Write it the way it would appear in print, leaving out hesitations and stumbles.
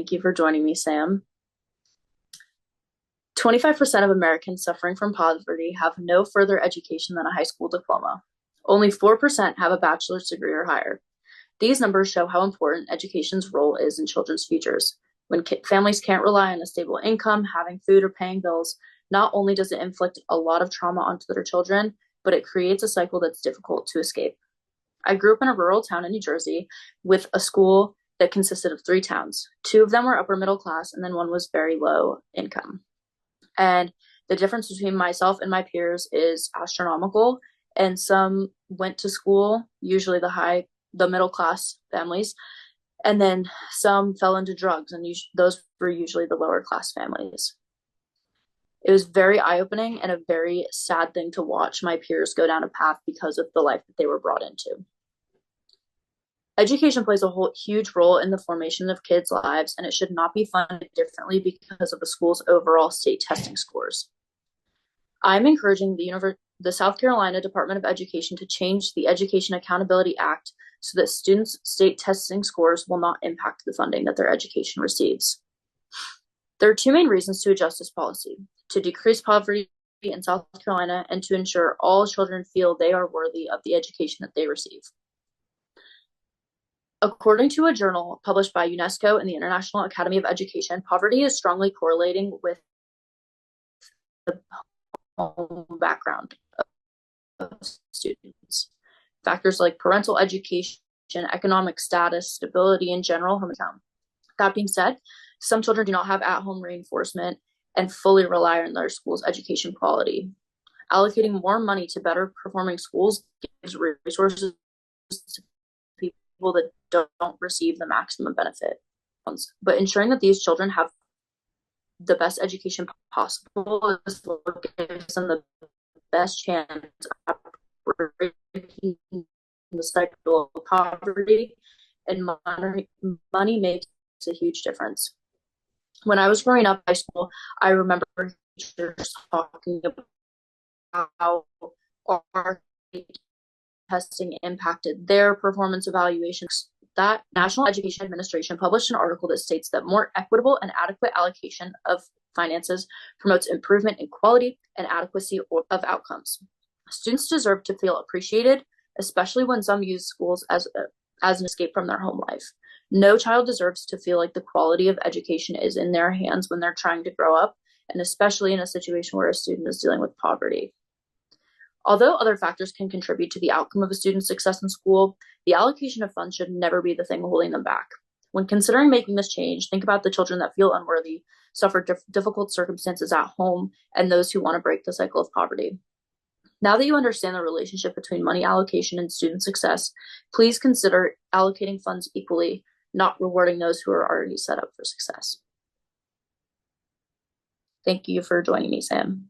Thank you for joining me, Sam. 25% of Americans suffering from poverty have no further education than a high school diploma. Only 4% have a bachelor's degree or higher. These numbers show how important education's role is in children's futures. When families can't rely on a stable income, having food, or paying bills, not only does it inflict a lot of trauma onto their children, but it creates a cycle that's difficult to escape. I grew up in a rural town in New Jersey with a school that consisted of 3 towns. 2 of them were upper middle class, and then one was very low income. And the difference between myself and my peers is astronomical. And some went to school, usually the middle class families, and then some fell into drugs, and those were usually the lower class families. It was very eye-opening and a very sad thing to watch my peers go down a path because of the life that they were brought into. Education plays a huge role in the formation of kids' lives, and it should not be funded differently because of a school's overall state testing scores. I'm encouraging the South Carolina Department of Education to change the Education Accountability Act so that students' state testing scores will not impact the funding that their education receives. There are 2 main reasons to adjust this policy: to decrease poverty in South Carolina and to ensure all children feel they are worthy of the education that they receive. According to a journal published by UNESCO and the International Academy of Education, poverty is strongly correlating with the home background of students. Factors like parental education, economic status, stability, and general home income. That being said, some children do not have at-home reinforcement and fully rely on their school's education quality. Allocating more money to better performing schools gives resources to people that don't receive the maximum benefit. But ensuring that these children have the best education possible is what gives them the best chance of breaking the cycle of poverty, and money makes a huge difference. When I was growing up in high school, I remember teachers talking about how our testing impacted their performance evaluations. That National Education Administration published an article that states that more equitable and adequate allocation of finances promotes improvement in quality and adequacy of outcomes. Students deserve to feel appreciated, especially when some use schools as an escape from their home life. No child deserves to feel like the quality of education is in their hands when they're trying to grow up, and especially in a situation where a student is dealing with poverty. Although other factors can contribute to the outcome of a student's success in school, the allocation of funds should never be the thing holding them back. When considering making this change, think about the children that feel unworthy, suffer difficult circumstances at home, and those who want to break the cycle of poverty. Now that you understand the relationship between money allocation and student success, please consider allocating funds equally, not rewarding those who are already set up for success. Thank you for joining me, Sam.